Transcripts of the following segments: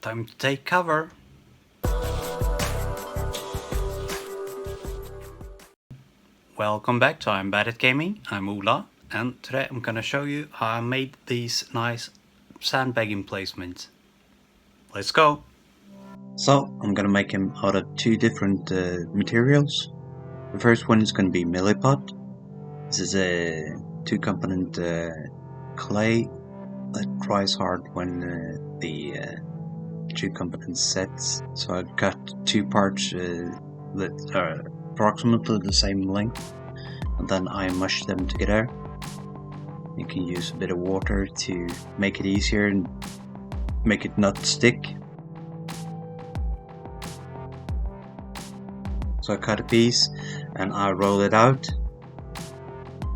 Time to take cover. Welcome back to I'm Bad at Gaming. I'm Ola, and today I'm gonna show you how I made these nice sandbag emplacements. Let's go! So I'm gonna make them out of two different materials. The first one is gonna be milliput. This is a two-component clay that dries hard when the two components sets. So I've got two parts that are approximately the same length, and then I mush them together. You can use a bit of water to make it easier and make it not stick. So I cut a piece and I roll it out,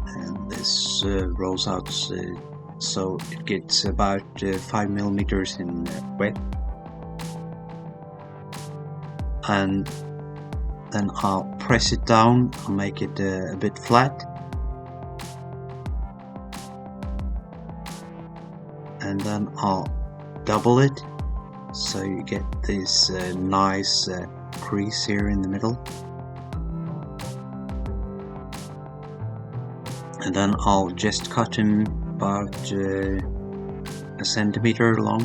and this rolls out so it gets about 5 millimeters in width. And then I'll press it down and make it a bit flat, and then I'll double it so you get this nice crease here in the middle, and then I'll just cut him about a centimeter long,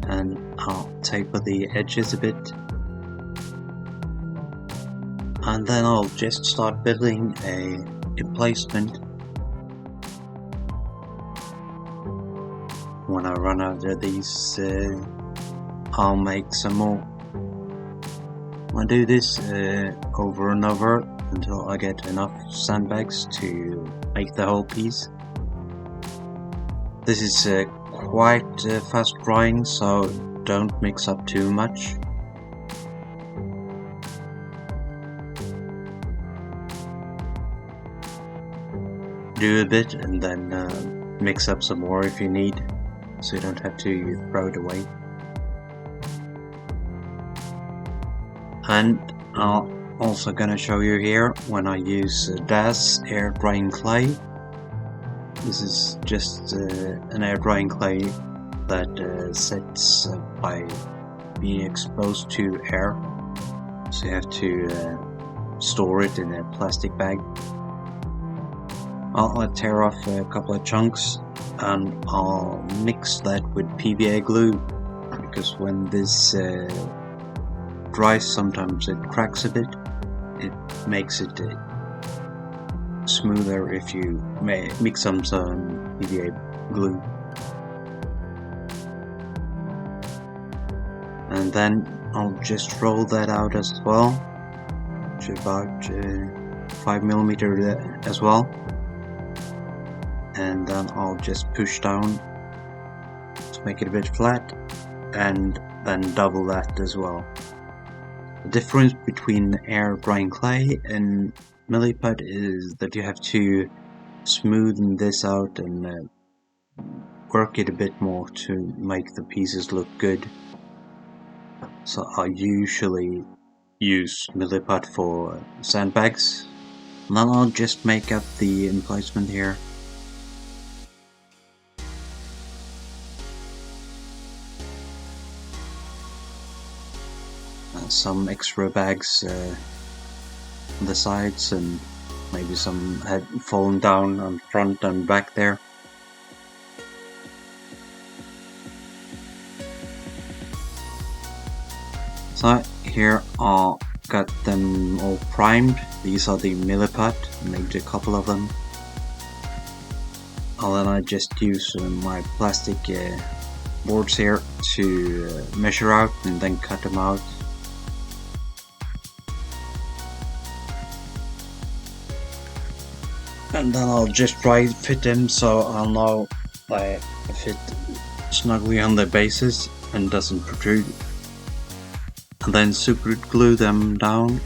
and I'll taper the edges a bit, and then I'll just start building a emplacement. When I run out of these, I'll make some more. I do this over and over until I get enough sandbags to make the whole piece. This is quite fast drying, so don't mix up too much. Do a bit and then mix up some more if you need, so you don't have to throw it away. And I'm also gonna show you here when I use DAS air drying clay. This is just an air drying clay that sets by being exposed to air, so you have to store it in a plastic bag. I'll tear off a couple of chunks and I'll mix that with PVA glue, because when this dries sometimes it cracks a bit. It makes it smoother if you mix some PVA glue. And then I'll just roll that out as well, to about 5 millimeters as well, and then I'll just push down to make it a bit flat, and then double that as well. The difference between air drying clay and milliput is that you have to smoothen this out and work it a bit more to make the pieces look good. So I usually use milliput for sandbags. And then I'll just make up the emplacement here. Some extra bags on the sides, and maybe some had fallen down on front and back there. So here I got them all primed. These are the milliput, made a couple of them. And then I just use my plastic boards here to measure out and then cut them out. And then I'll just dry fit them so I'll know they fit snugly on the bases and doesn't protrude. And then super glue them down.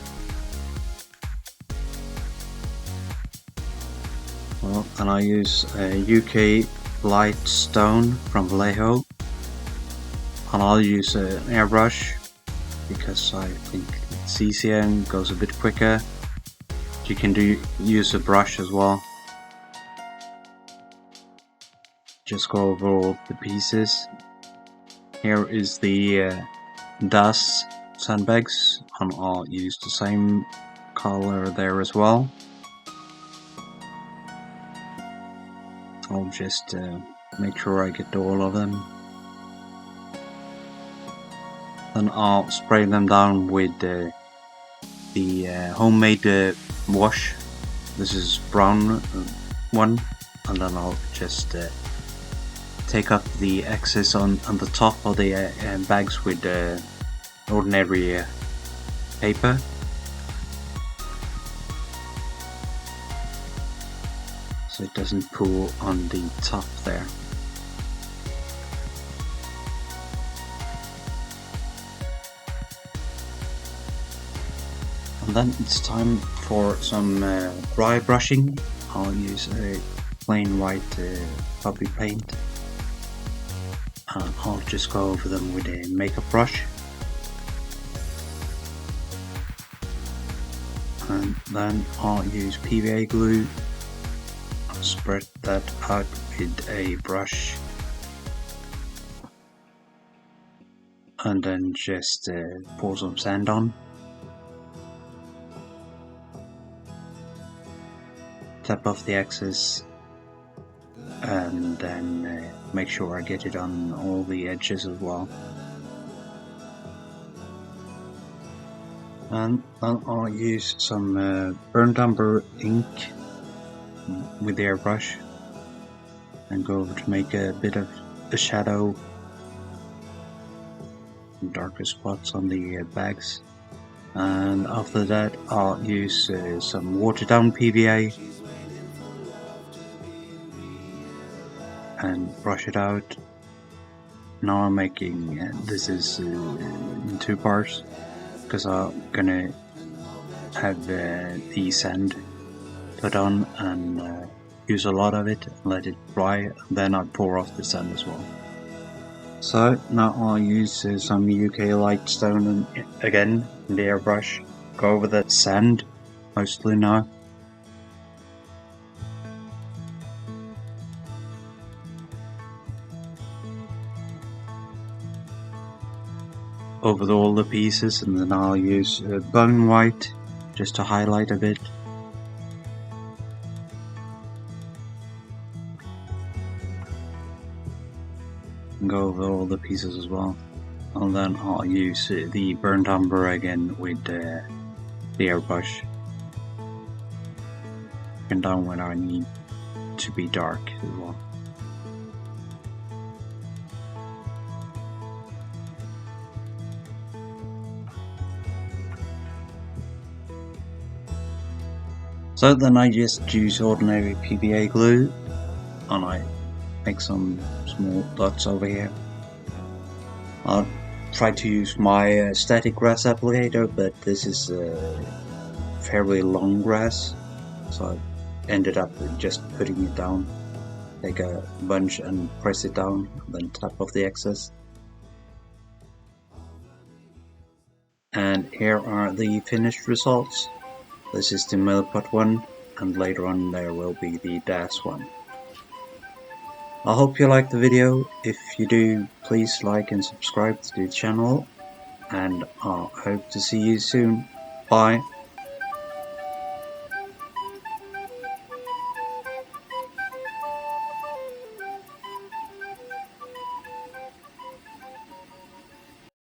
Well, and I use a UK light stone from Vallejo, and I'll use an airbrush because I think it's easier and goes a bit quicker. You can use a brush as well. just go over all the pieces. Here is the DAS sandbags, and I'll use the same color there as well. I'll just make sure I get all of them. Then I'll spray them down with the homemade wash. This is brown one, and then I'll just take up the excess on the top of the bags with ordinary paper. So it doesn't pool on the top there. And then it's time for some dry brushing. I'll use a plain white puppy paint. And I'll just go over them with a makeup brush. And then I'll use PVA glue. I'll spread that out with a brush. And then just pour some sand on. Tap off the excess, and then make sure I get it on all the edges as well. And then I'll use some burnt umber ink with the airbrush and go over to make a bit of a shadow, darker spots on the bags. And after that I'll use some watered down PVA and brush it out. Now I'm making this is in two parts because I'm gonna have the sand put on and use a lot of it, let it dry, and then I'll pour off the sand as well. So now I'll use some UK Lightstone and again in the airbrush, go over the sand mostly now. Over all the pieces, and then I'll use bone white just to highlight a bit. And go over all the pieces as well. And then I'll use the burnt umber again with the airbrush. And down when I need to be dark as well. So then I just use ordinary PVA glue and I make some small dots over here. I'll try to use my static grass applicator, but this is fairly long grass, so I ended up just putting it down. Take a bunch and press it down, then tap off the excess. And here are the finished results. This is the milliput one, and later on there will be the DAS one. I hope you liked the video. If you do, please like and subscribe to the channel, and I hope to see you soon. Bye.